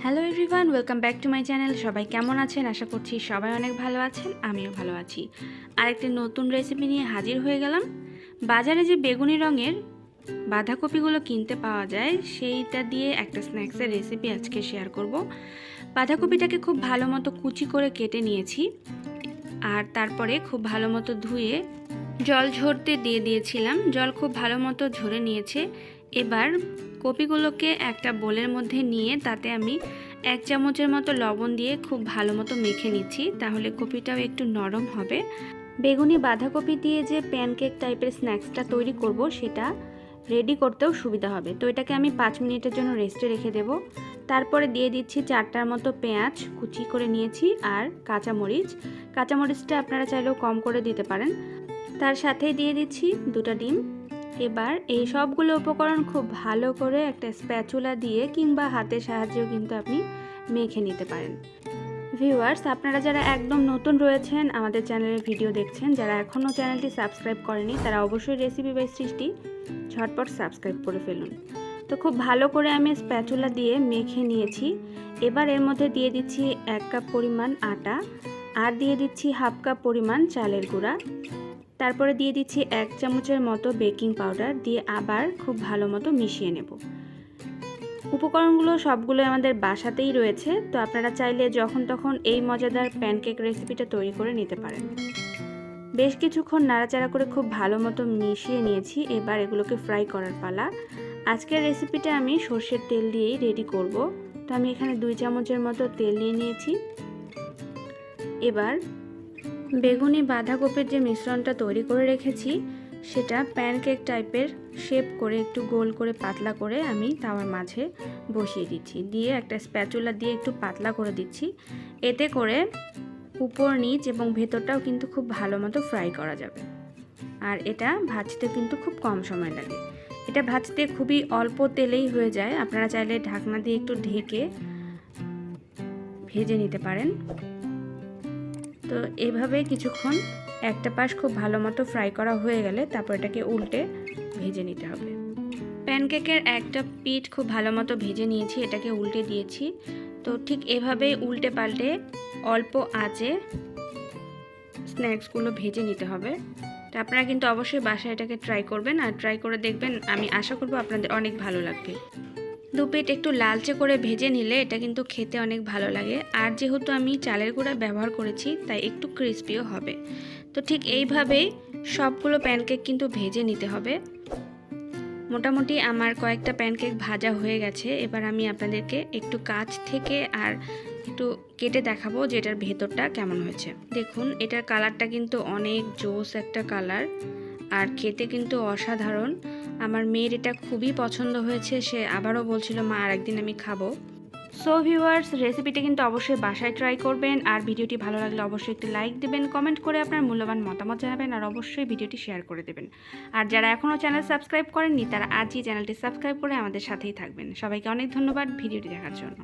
Hello everyone, welcome back to my channel. সবাই কেমন আছেন? আশা করছি সবাই অনেক ভালো আছেন, আমিও ভালো আছি। আরেকটি নতুন রেসিপি নিয়ে হাজির হয়ে গেলাম। বাজারে যে বেগুনি রঙের বাঁধাকপিগুলো কিনতে পাওয়া যায়, সেইটা দিয়ে একটা স্ন্যাক্সের রেসিপি আজকে শেয়ার করব। বাঁধাকপিটাকে খুব ভালো মতো কুচি করে কেটে নিয়েছি, আর তারপরে খুব ভালো মতো ধুয়ে জল ঝরতে দিয়ে দিয়েছিলাম। জল খুব ভালো মতো ঝরে নিয়েছে। এবার কপিগুলোকে একটা বোলের মধ্যে নিয়ে তাতে আমি 1 চামচের মতো লবণ দিয়ে খুব ভালো মতো মেখে নিচ্ছি, তাহলে কপিটাও একটু নরম হবে। বেগুনি বাঁধাকপি দিয়ে যে প্যানকেক টাইপের স্ন্যাক্সটা তৈরি করব, সেটা রেডি করতেও সুবিধা হবে। তো এটাকে আমি 5 মিনিটের জন্য রেস্টে রেখে দেব। তারপরে দিয়ে দিচ্ছি 4টার মতো পেঁয়াজ কুচি করে নিয়েছি, আর কাঁচামরিচ। কাঁচামরিচটা আপনারা চাইলেও কম করে দিতে পারেন। তার সাথেই দিয়ে দিচ্ছি 2টা ডিম। এবার এই সবগুলো উপকরণ খুব ভালো করে একটা স্প্যাচুলা দিয়ে কিংবা হাতের সাহায্যেও কিন্তু আপনি মেখে নিতে পারেন। ভিউয়ার্স, আপনারা যারা একদম নতুন রয়েছেন আমাদের চ্যানেলের ভিডিও দেখছেন, যারা এখনও চ্যানেলটি সাবস্ক্রাইব করেনি, তারা অবশ্যই রেসিপি বাই সৃষ্টি ঝটপট সাবস্ক্রাইব করে ফেলুন। তো খুব ভালো করে আমি স্প্যাচুলা দিয়ে মেখে নিয়েছি। এবার এর মধ্যে দিয়ে দিচ্ছি 1 কাপ পরিমাণ আটা, আর দিয়ে দিচ্ছি 1/2 কাপ পরিমাণ চালের গুঁড়া। তারপরে দিয়ে দিচ্ছি 1 চামচের মতো বেকিং পাউডার, দিয়ে আবার খুব ভালো মতো মিশিয়ে নেব। উপকরণগুলো সবগুলো আমাদের বাসাতেই রয়েছে, তো আপনারা চাইলে যখন তখন এই মজাদার প্যানকেক রেসিপিটা তৈরি করে নিতে পারেন। বেশ কিছুক্ষণ নাড়াচাড়া করে খুব ভালো মতো মিশিয়ে নিয়েছি। এবার এগুলোকে ফ্রাই করার পালা। আজকের রেসিপিটা আমি সর্ষের তেল দিয়েই রেডি করব। তো আমি এখানে 2 চামচের মতো তেল নিয়ে নিয়েছি। এবার বেগুনি বাঁধাকপির যে মিশ্রণটা তৈরি করে রেখেছি, সেটা প্যানকেক টাইপের শেপ করে একটু গোল করে পাতলা করে আমি তাওয়ার মাঝে বসিয়ে দিচ্ছি। দিয়ে একটা স্প্যাচুলা দিয়ে একটু পাতলা করে দিচ্ছি। এতে করে উপর নিচ এবং ভেতরটাও কিন্তু খুব ভালো মতো ফ্রাই করা যাবে। আর এটা ভাজতে কিন্তু খুব কম সময় লাগে। এটা ভাজতে খুবই অল্প তেলেই হয়ে যায়। আপনারা চাইলে ঢাকনা দিয়ে একটু ঢেকে ভেজে নিতে পারেন। তো এইভাবে কিছুক্ষণ একটা পাশ খুব ভালো মতো ফ্রাই করা হয়ে গেলে তারপর এটাকে উল্টে ভেজে নিতে হবে। প্যানকেকের একটা পিঠ খুব ভালো মতো ভেজে নিয়েছি, এটাকে উল্টে দিয়েছি। তো ঠিক এভাবেই উল্টে পাল্টে অল্প আঁচে স্ন্যাক্সগুলো ভেজে নিতে হবে। তো আপনারা কিন্তু অবশ্যই বাসায় এটাকে ট্রাই করবেন, আর ট্রাই করে দেখবেন। আমি আশা করব আপনাদের অনেক ভালো লাগবে। 2 পিঠ একটু লালচে করে ভেজে নিলে এটা কিন্তু খেতে অনেক ভালো লাগে। আর যেহেতু আমি চালের গুঁড়া ব্যবহার করেছি, তাই একটু ক্রিস্পিও হবে। তো ঠিক এইভাবেই সবগুলো প্যানকেক কিন্তু ভেজে নিতে হবে। মোটামুটি আমার কয়েকটা প্যানকেক ভাজা হয়ে গেছে। এবার আমি আপনাদেরকে একটু কাছ থেকে আর একটু কেটে দেখাবো যে এটার ভেতরটা কেমন হয়েছে। দেখুন, এটার কালারটা কিন্তু অনেক জোস একটা কালার, আর খেতে কিন্তু অসাধারণ। আমার মেয়ের এটা খুবই পছন্দ হয়েছে, সে আবারও বলছিল মা আরেকদিন আমি খাবো। সো ভিউয়ার্স, রেসিপিটা কিন্তু অবশ্যই বাসায় ট্রাই করবেন। আর ভিডিওটি ভালো লাগলে অবশ্যই একটি লাইক দেবেন, কমেন্ট করে আপনার মূল্যবান মতামত জানাবেন, আর অবশ্যই ভিডিওটি শেয়ার করে দেবেন। আর যারা এখনও চ্যানেল সাবস্ক্রাইব করেননি, তারা আজই চ্যানেলটি সাবস্ক্রাইব করে আমাদের সাথেই থাকবেন। সবাইকে অনেক ধন্যবাদ ভিডিওটি দেখার জন্য।